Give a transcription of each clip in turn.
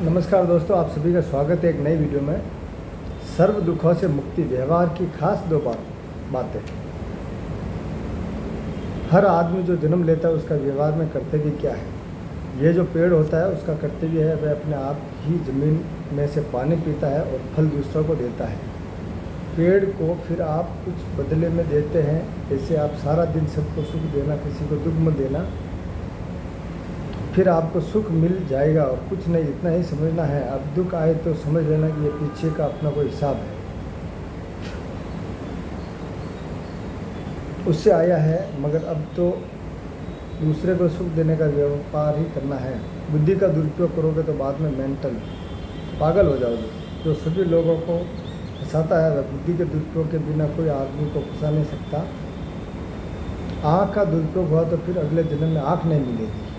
नमस्कार दोस्तों, आप सभी का स्वागत है एक नई वीडियो में। सर्व दुखों से मुक्ति व्यवहार की खास दो बातें। हर आदमी जो जन्म लेता है उसका व्यवहार में कर्तव्य क्या है। ये जो पेड़ होता है उसका कर्तव्य है वह अपने आप ही जमीन में से पानी पीता है और फल दूसरों को देता है। पेड़ को फिर आप कुछ बदले में देते हैं। जैसे आप सारा दिन सबको सुख देना, किसी को दुख मत देना, फिर आपको सुख मिल जाएगा। और कुछ नहीं, इतना ही समझना है। अब दुख आए तो समझ लेना कि ये पीछे का अपना कोई हिसाब है, उससे आया है। मगर अब तो दूसरे को सुख देने का व्यापार ही करना है। बुद्धि का दुरुपयोग करोगे तो बाद में मेंटल पागल हो जाओगे। जो सभी लोगों को फंसाता है वह बुद्धि के दुरुपयोग के बिना कोई आदमी को फंसा नहीं सकता। आँख का दुरुपयोग हुआ तो फिर अगले जन्म में आँख नहीं मिलेगी।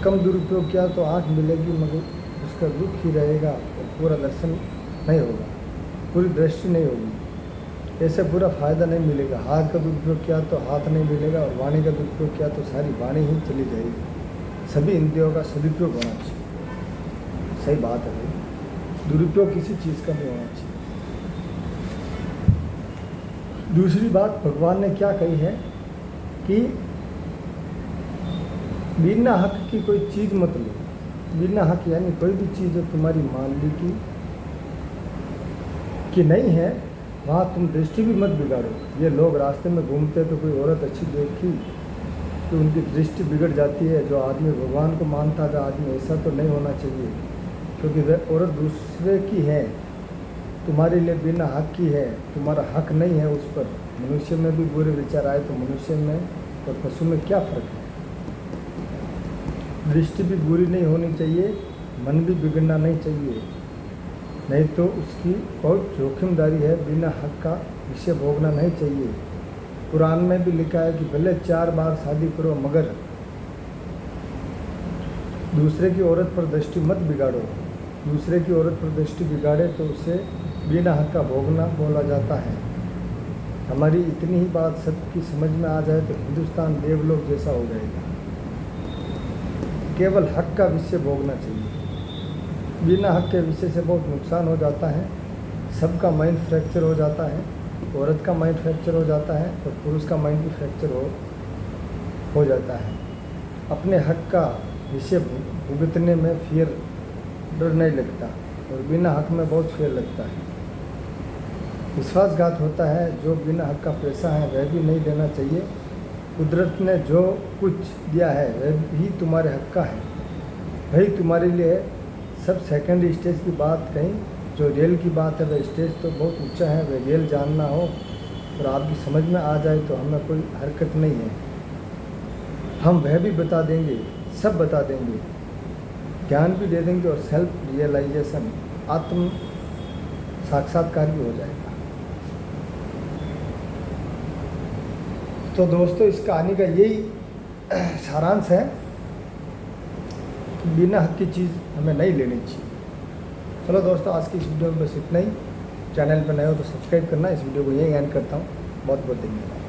कम दुरुपयोग किया तो आँख मिलेगी, मगर उसका दुख ही रहेगा और पूरा दर्शन नहीं होगा, पूरी दृष्टि नहीं होगी। ऐसे पूरा फ़ायदा नहीं मिलेगा। हाथ का दुरुपयोग किया तो हाथ नहीं मिलेगा, और वाणी का दुरुपयोग किया तो सारी वाणी ही चली जाएगी। सभी इंद्रियों का सदुपयोग होना चाहिए। सही बात है भाई, दुरुपयोग किसी चीज़ का नहीं होना चाहिए। दूसरी बात भगवान ने क्या कही है कि बिना हक की कोई चीज़ मत लो। बिना हक यानी कोई भी चीज़ जो तुम्हारी मालिकी की नहीं है वहाँ तुम दृष्टि भी मत बिगाड़ो। ये लोग रास्ते में घूमते तो कोई औरत अच्छी देखी तो उनकी दृष्टि बिगड़ जाती है। जो आदमी भगवान को मानता था आदमी, ऐसा तो नहीं होना चाहिए, क्योंकि वह औरत दूसरे की है, तुम्हारे लिए बिना हक की है, तुम्हारा हक नहीं है उस पर। मनुष्य में भी बुरे विचार आए तो मनुष्य में और पशु में क्या फ़र्क है। दृष्टि भी बुरी नहीं होनी चाहिए, मन भी बिगड़ना नहीं चाहिए, नहीं तो उसकी बहुत जोखिमदारी है। बिना हक का विषय भोगना नहीं चाहिए। कुरान में भी लिखा है कि भले 4 बार शादी करो मगर दूसरे की औरत पर दृष्टि मत बिगाड़ो। दूसरे की औरत पर दृष्टि बिगाड़े तो उसे बिना हक का भोगना बोला जाता है। हमारी इतनी ही बात सबकी समझ में आ जाए तो हिंदुस्तान देवलोक जैसा हो जाएगा। केवल हक का विषय भोगना चाहिए। बिना हक के विषय से बहुत नुकसान हो जाता है। सबका माइंड फ्रैक्चर हो जाता है। औरत का माइंड फ्रैक्चर हो जाता है और पुरुष का माइंड भी फ्रैक्चर हो जाता है। अपने हक का विषय भुगतने में फिर डर नहीं लगता और बिना हक में बहुत फिर लगता है। विश्वासघात होता है। जो बिना हक का पैसा है वह भी नहीं लेना चाहिए। कुदरत ने जो कुछ दिया है वह भी तुम्हारे हक का है, वही तुम्हारे लिए है। सब सेकंड स्टेज की बात कहीं, जो रियल की बात है वह स्टेज तो बहुत ऊंचा है। वह रियल जानना हो और आपकी समझ में आ जाए तो हमें कोई हरकत नहीं है। हम वह भी बता देंगे, सब बता देंगे, ज्ञान भी दे देंगे और सेल्फ रियलाइजेशन, आत्म साक्षात्कार भी हो जाएगा। तो दोस्तों, इस कहानी का यही सारांश है कि बिना हक की चीज़ हमें नहीं लेनी चाहिए। चलो दोस्तों, आज की इस वीडियो में बस इतना ही। चैनल पर नए हो तो सब्सक्राइब करना। इस वीडियो को यही एंड करता हूँ। बहुत बहुत धन्यवाद।